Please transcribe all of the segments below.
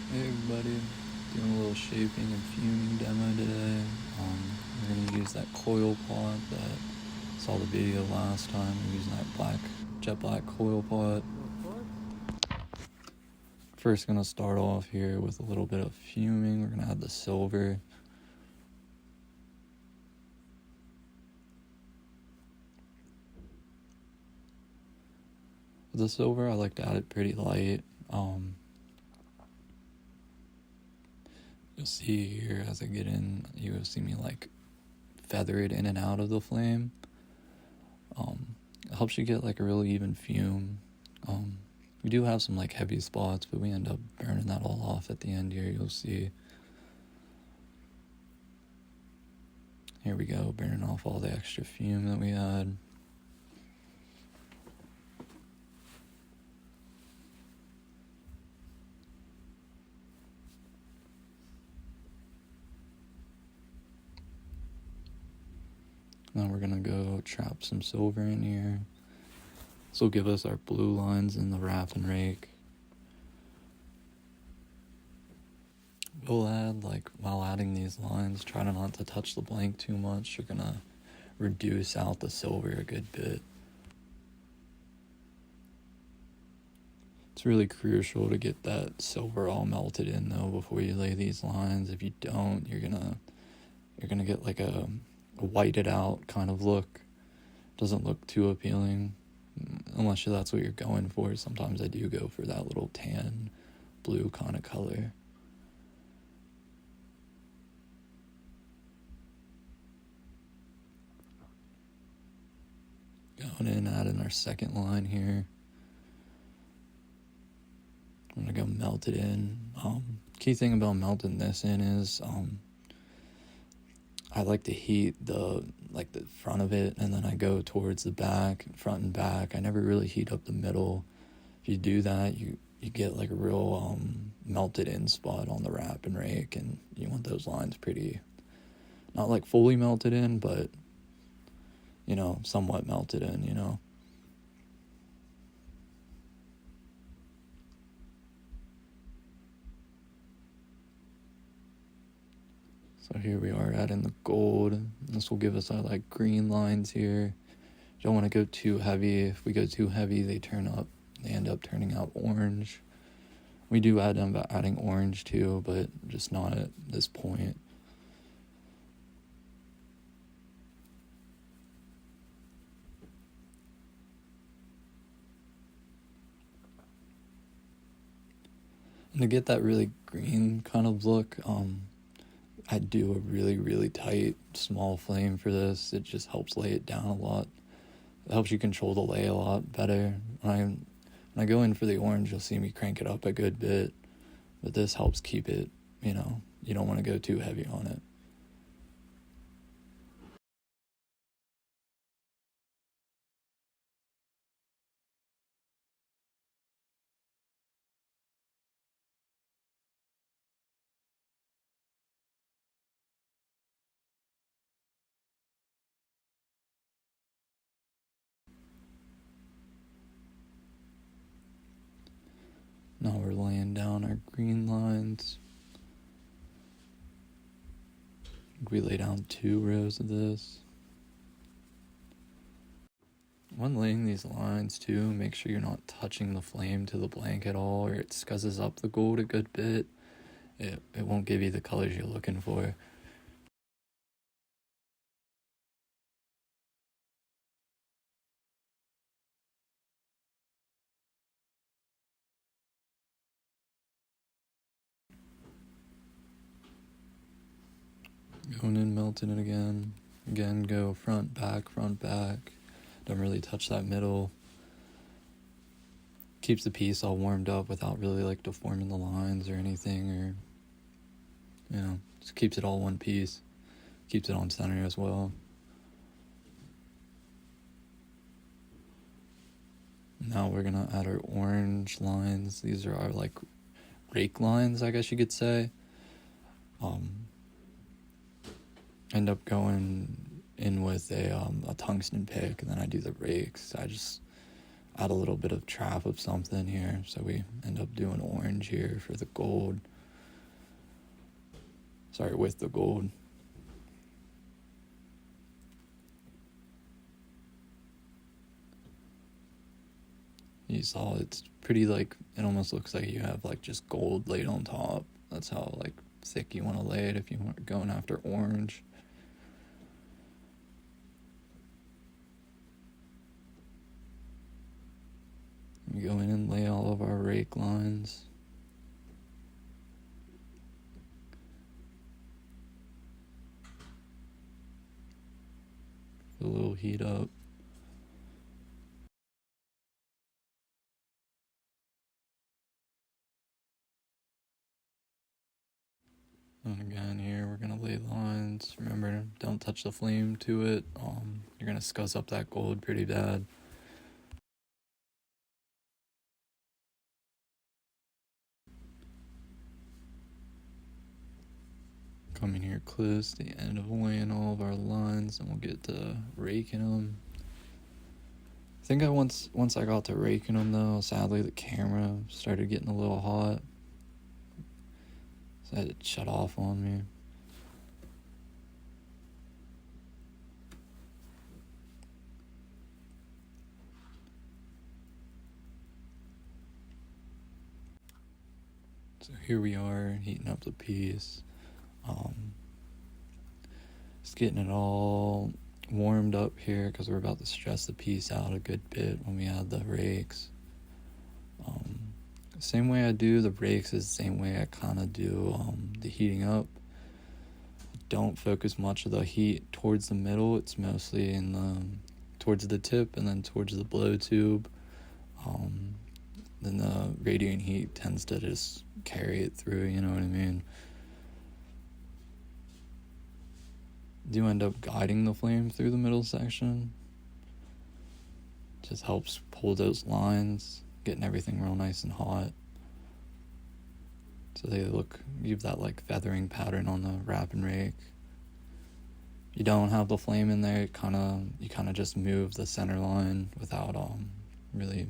Hey everybody, doing a little shaping and fuming demo today. We're going to use that coil pot that saw the video last time. We're using that jet black coil pot. First going to start off here with a little bit of fuming. We're going to add the silver. With the silver, I like to add it pretty light. You'll see here as I get in, you'll see me like feather it in and out of the flame. It helps you get like a really even fume. We do have some like heavy spots, but we end up burning that all off at the end here. You'll see. Here we go, burning off all the extra fume that we had. Now we're gonna go trap some silver in here. This will give us our blue lines in the wrap and rake. We'll add, like, while adding these lines, try to not to touch the blank too much. You're gonna reduce out the silver a good bit. It's really crucial to get that silver all melted in though before you lay these lines. If you don't, you're gonna get like a whited out kind of look. Doesn't look too appealing unless that's what you're going for. Sometimes I do go for that little tan blue kind of color. Going in, adding our second line here. I'm gonna go melt it in. Key thing about melting this in is I like to heat the front of it, and then I go towards the back, front and back. I never really heat up the middle. If you do that, you get like a real melted in spot on the wrap and rake, and you want those lines pretty, not like fully melted in, but somewhat melted in. So here we are adding the gold. This will give us our like green lines here. Don't want to go too heavy. If we go too heavy, they end up turning out orange. We do end up adding orange too, but just not at this point. And to get that really green kind of look, I do a really, really tight, small flame for this. It just helps lay it down a lot. It helps you control the lay a lot better. When I go in for the orange, you'll see me crank it up a good bit. But this helps keep it, you don't want to go too heavy on it. Now we're laying down our green lines. We lay down 2 rows of this. When laying these lines too, make sure you're not touching the flame to the blank at all, or it scuzzes up the gold a good bit. It won't give you the colors you're looking for. Going in, melting it again. Again, go front, back, front, back. Don't really touch that middle. Keeps the piece all warmed up without really like deforming the lines or anything, or just keeps it all one piece. Keeps it on center as well. Now we're gonna add our orange lines. These are our like rake lines, I guess you could say. End up going in with a tungsten pick, and then I do the rakes. I just add a little bit of trap of something here, so we end up doing orange here for the gold. Sorry, with the gold. You saw it's pretty, like, it almost looks like you have like just gold laid on top. That's how like thick you want to lay it if you want going after orange. We go in and lay all of our rake lines. A little heat up. And again here, we're gonna lay lines. Remember, don't touch the flame to it. You're gonna scuss up that gold pretty bad. Coming here close to the end of laying all of our lines, and we'll get to raking them. I think once I got to raking them though, sadly the camera started getting a little hot, so I had to shut off on me. So here we are, heating up the piece. Just getting it all warmed up here because we're about to stress the piece out a good bit when we add the rakes. Same way I do the rakes is the same way I kind of do the heating up. Don't focus much of the heat towards the middle. It's mostly in towards the tip and then towards the blow tube. Then the radiant heat tends to just carry it through, you know what I mean? Do end up guiding the flame through the middle section. Just helps pull those lines, getting everything real nice and hot. So they give that like feathering pattern on the wrap and rake. You don't have the flame in there, you kind of just move the center line without really,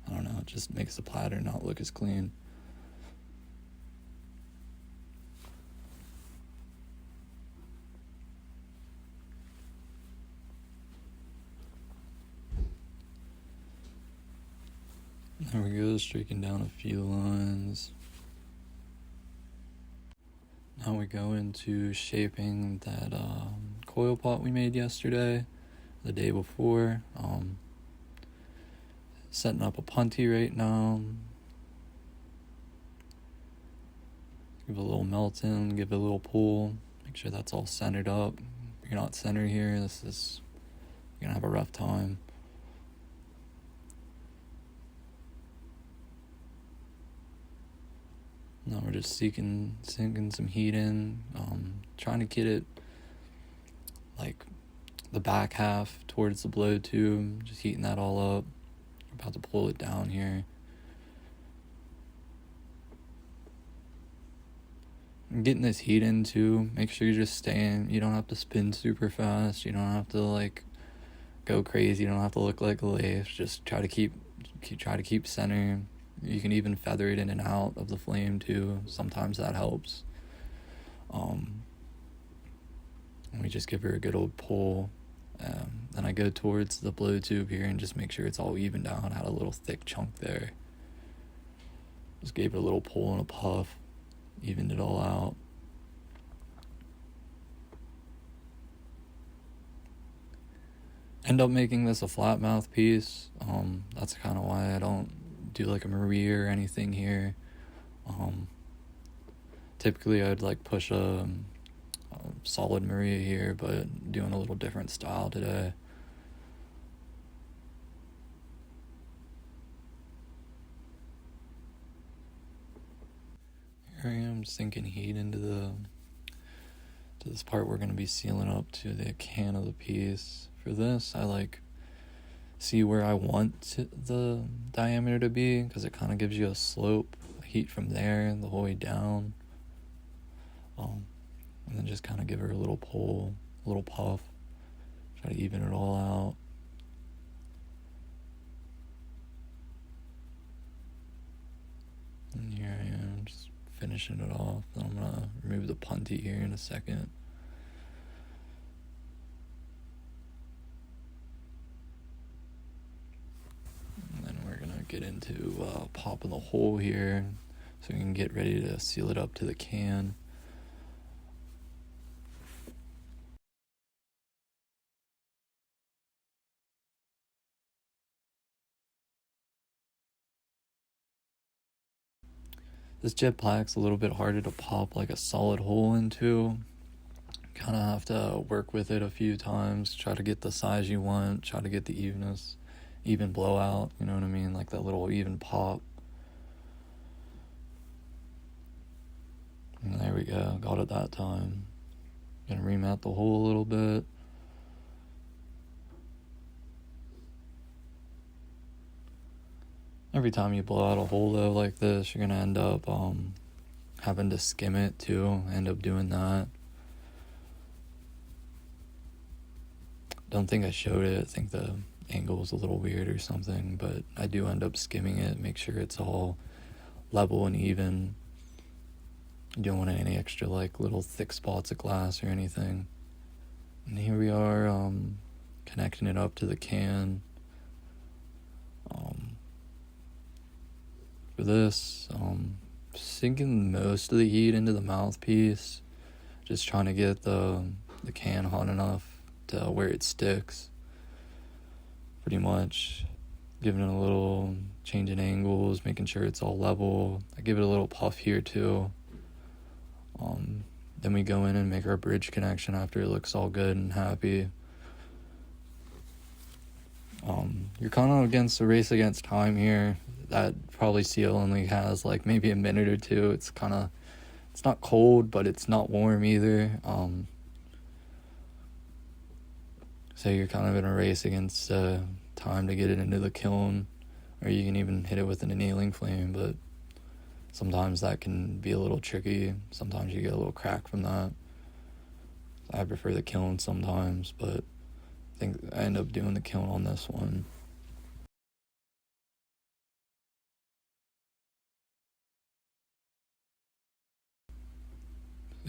I don't know, it just makes the pattern not look as clean. There we go, streaking down a few lines. Now we go into shaping that coil pot we made yesterday, the day before. Setting up a punty right now. Give it a little melt in, give it a little pull. Make sure that's all centered up. If you're not centered here, you're gonna have a rough time. Now we're just sinking some heat in, trying to get it like the back half towards the blow tube, just heating that all up. We're about to pull it down here. And getting this heat in too, make sure you're just staying, you don't have to spin super fast, you don't have to like go crazy, you don't have to look like a lathe, just try to keep center. You can even feather it in and out of the flame too. Sometimes that helps. And we just give her a good old pull. Then I go towards the blow tube here and just make sure it's all evened out. I had a little thick chunk there. Just gave it a little pull and a puff. Evened it all out. End up making this a flat mouth piece. That's kind of why I don't do like a Maria or anything here. Typically I'd like push a solid Maria here, but doing a little different style today. Here I am sinking heat into this part we're going to be sealing up to the can of the piece. For this, I like see where I want the diameter to be, because it kind of gives you a slope, heat from there the whole way down. And then just kind of give her a little pull, a little puff, try to even it all out. And here I am, just finishing it off. Then I'm gonna remove the punty here in a second. And then we're gonna get into popping the hole here so we can get ready to seal it up to the can. This jet black's a little bit harder to pop like a solid hole into. Kind of have to work with it a few times, try to get the size you want, try to get the even blowout, you know what I mean, like that little even pop. And there we go, got it that time. Gonna remat the hole a little bit. Every time you blow out a hole though like this, you're gonna end up having to skim it too. End up doing that. Don't think I showed it. I think the angle is a little weird or something, but I do end up skimming it, make sure it's all level and even. You don't want any extra like little thick spots of glass or anything. And here we are connecting it up to the can. For this, sinking most of the heat into the mouthpiece, just trying to get the can hot enough to where it sticks. Pretty much giving it a little change in angles, making sure it's all level. I give it a little puff here too. Then we go in and make our bridge connection after it looks all good and happy. You're kind of against the race against time here. That probably seal only has like maybe a minute or two. It's not cold, but it's not warm either. So you're kind of in a race against time to get it into the kiln, or you can even hit it with an annealing flame, but sometimes that can be a little tricky. Sometimes you get a little crack from that. I prefer the kiln sometimes, but I think I end up doing the kiln on this one.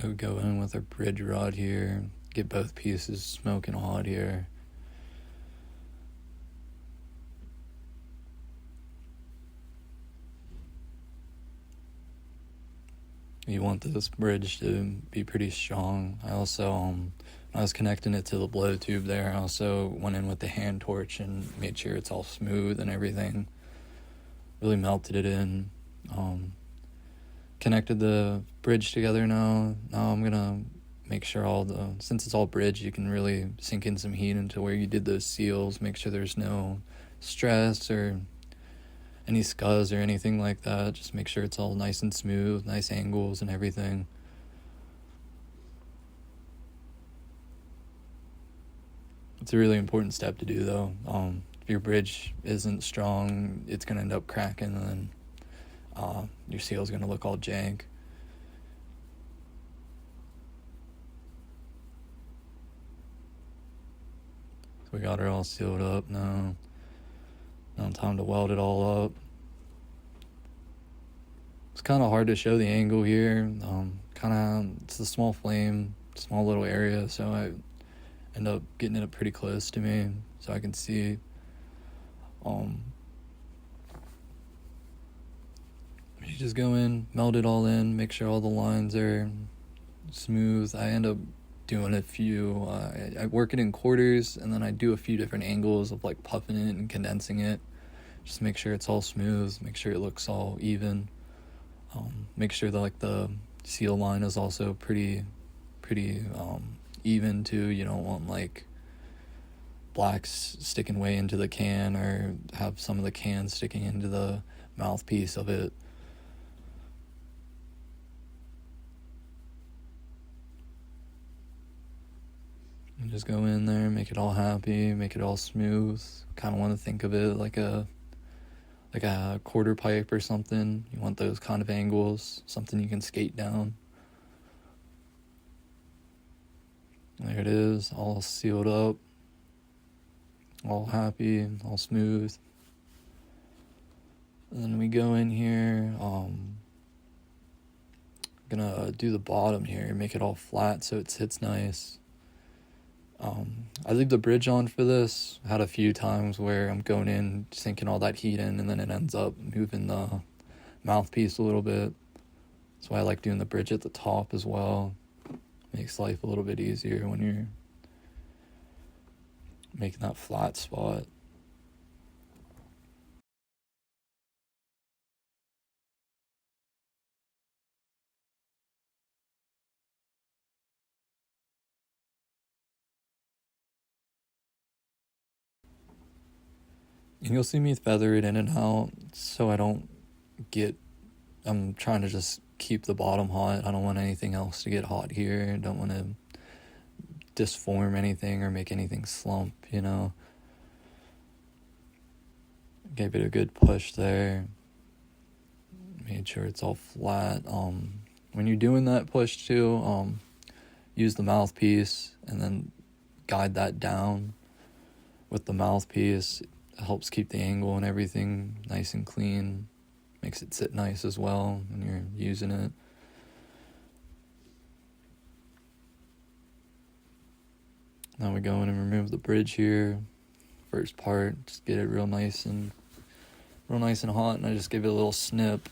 So we go in with our bridge rod here, get both pieces smoking hot here. You want this bridge to be pretty strong. I also, when I was connecting it to the blow tube there, I also went in with the hand torch and made sure it's all smooth and everything. Really melted it in. Connected the bridge together now. Now I'm gonna make sure since it's all bridge, you can really sink in some heat into where you did those seals. Make sure there's no stress or any scuzz or anything like that. Just make sure it's all nice and smooth, nice angles and everything. It's a really important step to do though. If your bridge isn't strong, it's gonna end up cracking, and then your seal is gonna look all jank. So we got her all sealed up now. Now time to weld it all up. It's kind of hard to show the angle here. It's a small flame, small little area, so I end up getting it pretty close to me so I can see. You just go in, meld it all in, make sure all the lines are smooth. I end up doing a few, I work it in quarters, and then I do a few different angles of like puffing it and condensing it. Just make sure it's all smooth, make sure it looks all even. Make sure that like the seal line is also pretty even too. You don't want like blacks sticking way into the can, or have some of the can sticking into the mouthpiece of it. And just go in there, make it all happy, make it all smooth. Kind of want to think of it like a quarter pipe or something. You want those kind of angles, something you can skate down. There it is, all sealed up, all happy, all smooth. And then we go in here, Gonna do the bottom here, make it all flat so it sits nice. I leave the bridge on for this. I had a few times where I'm going in, sinking all that heat in, and then it ends up moving the mouthpiece a little bit. That's why I like doing the bridge at the top as well. Makes life a little bit easier when you're making that flat spot. And you'll see me feather it in and out so I don't get, I'm trying to just keep the bottom hot. I don't want anything else to get hot here. I don't want to disform anything or make anything slump, you know. Gave it a good push there. Made sure it's all flat. When you're doing that push too, use the mouthpiece and then guide that down with the mouthpiece. It helps keep the angle and everything nice and clean. Makes it sit nice as well when you're using it. Now we go in and remove the bridge here. First part, just get it real nice and hot, and I just give it a little snip.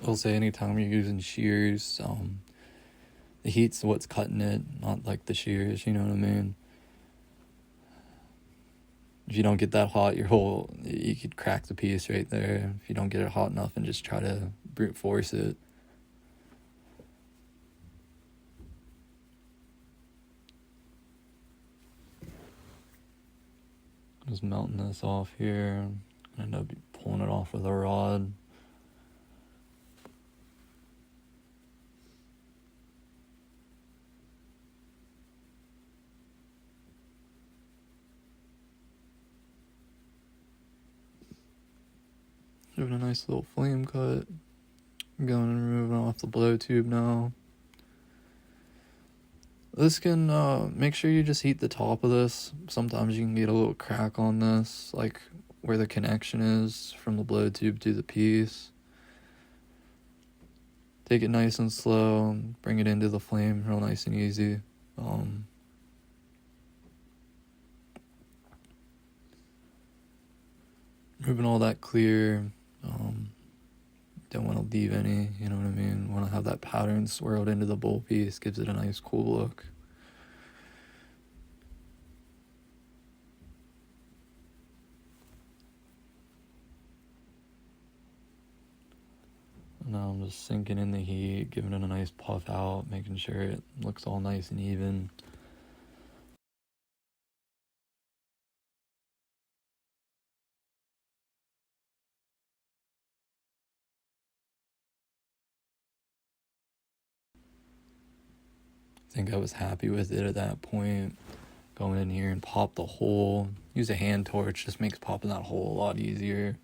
I'll say anytime you're using shears, the heat's what's cutting it, not like the shears, you know what I mean? If you don't get that hot, you could crack the piece right there. If you don't get it hot enough and just try to brute force it. Just melting this off here. End up pulling it off with a rod. Doing a nice little flame cut. Going and removing off the blow tube now. This can, make sure you just heat the top of this. Sometimes you can get a little crack on this, like where the connection is from the blow tube to the piece. Take it nice and slow and bring it into the flame real nice and easy. Moving all that clear. Don't want to leave any, you know what I mean? Want to have that pattern swirled into the bowl piece, gives it a nice cool look. Now I'm just sinking in the heat, giving it a nice puff out, making sure it looks all nice and even. I think I was happy with it at that point. Going in here and pop the hole. Use a hand torch, just makes popping that hole a lot easier.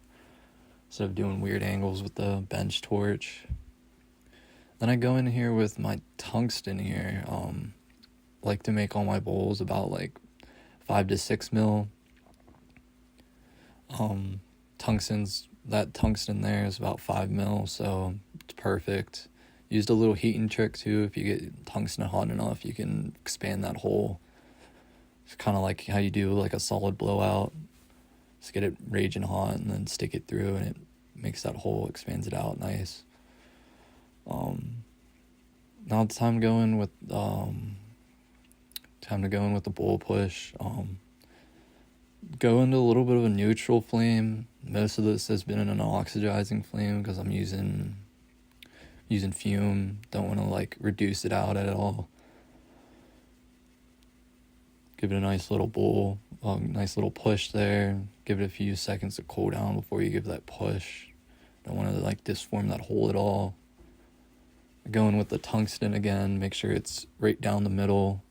Instead of doing weird angles with the bench torch. Then I go in here with my tungsten here. Like to make all my bowls about like 5 to 6 mil. That tungsten there is about 5 mil, so it's perfect. Used a little heating trick too. If you get tungsten hot enough, you can expand that hole. It's kind of like how you do like a solid blowout. Just get it raging hot and then stick it through, and it makes that hole, expands it out nice. Now it's time to go in with the bowl push. Go into a little bit of a neutral flame. Most of this has been in an oxidizing flame because I'm using Fume. Don't want to like reduce it out at all. Give it a nice little bowl, nice little push there. Give it a few seconds to cool down before you give that push. Don't want to like disform that hole at all. Going with the tungsten again, make sure it's right down the middle.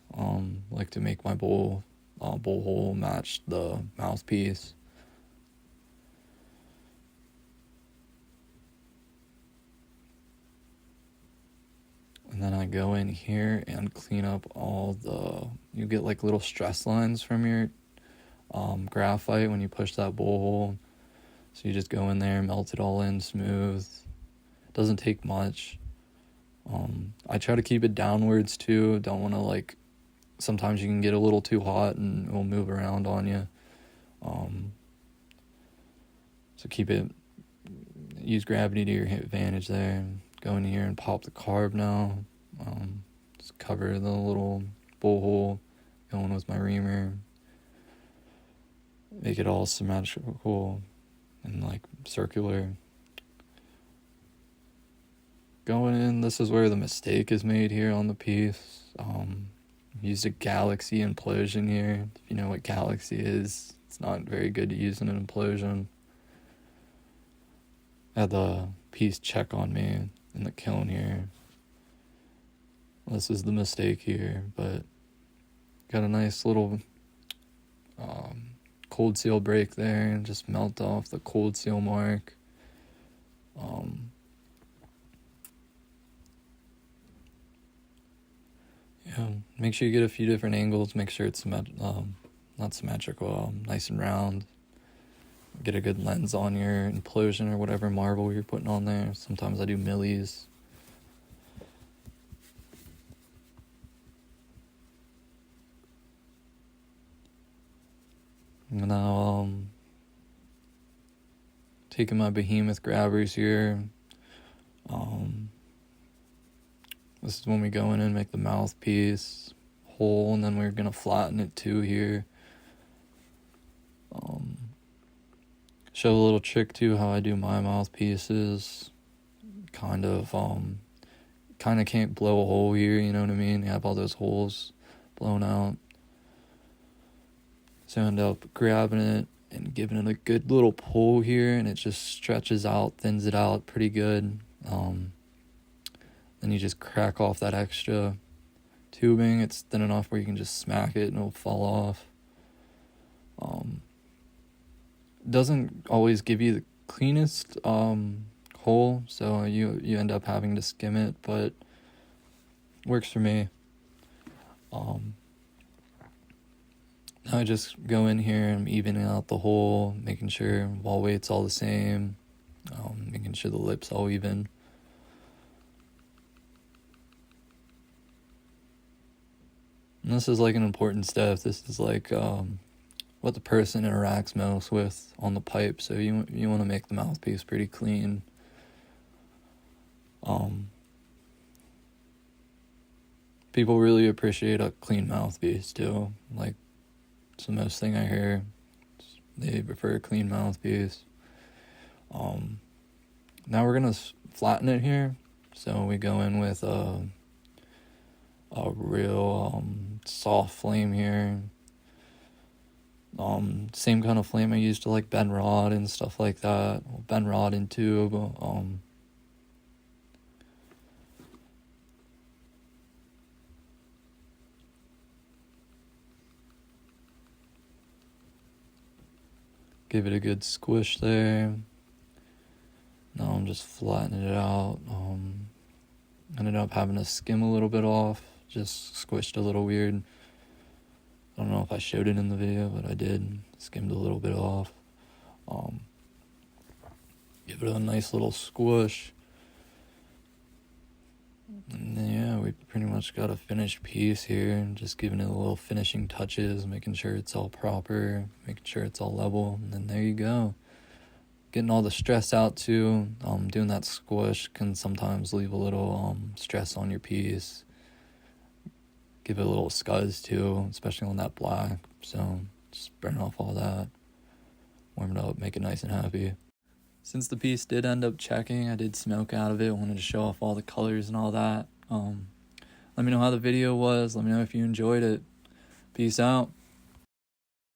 Like to make my bowl hole match the mouthpiece. And then I go in here and clean up you get like little stress lines from your graphite when you push that bowl hole. So you just go in there, melt it all in smooth. Doesn't take much. I try to keep it downwards too. Don't want to, like, sometimes you can get a little too hot and it will move around on you. So use gravity to your advantage there. Go in here and pop the carb now. Just cover the little bowl hole. Going with my reamer. Make it all symmetrical and like circular. Going in, this is where the mistake is made here on the piece. Used a galaxy implosion here. If you know what galaxy is, it's not very good to use in an implosion. I had the piece check on me in the kiln here. This is the mistake here, but got a nice little cold seal break there and just melt off the cold seal mark. Yeah, make sure you get a few different angles. Make sure it's not symmetrical, nice and round. Get a good lens on your implosion or whatever marble you're putting on there. Sometimes I do millis. Now, taking my behemoth grabbers here. This is when we go in and make the mouthpiece hole, and then we're gonna flatten it too here. Show a little trick too how I do my mouthpieces. Kind of can't blow a hole here, you know what I mean? You have all those holes blown out. So I end up grabbing it and giving it a good little pull here, and it just stretches out, thins it out pretty good. Then you just crack off that extra tubing. It's thin enough where you can just smack it and it'll fall off. Doesn't always give you the cleanest hole, so you end up having to skim it, but works for me. Now I just go in here and I'm evening out the hole, making sure wall weight's all the same, making sure the lip's all even. And this is like an important step. This is like what the person interacts most with on the pipe, so you want to make the mouthpiece pretty clean. People really appreciate a clean mouthpiece too. Like, it's the most thing I hear. They prefer a clean mouthpiece. Now we're gonna flatten it here, so we go in with a real soft flame here. Same kind of flame I used to like bend rod and stuff like that. Bend rod and tube. Give it a good squish there. Now I'm just flattening it out. Ended up having to skim a little bit off. Just squished a little weird. I don't know if I showed it in the video, but I did. Skimmed a little bit off. Give it a nice little squish. And then, yeah, we pretty much got a finished piece here. Just giving it a little finishing touches, making sure it's all proper, making sure it's all level. And then there you go. Getting all the stress out too. Doing that squish can sometimes leave a little stress on your piece. Give it a little scuzz too, especially on that black. So just burn off all that. Warm it up, make it nice and happy. Since the piece did end up checking, I did smoke out of it. Wanted to show off all the colors and all that. Let me know how the video was. Let me know if you enjoyed it. Peace out.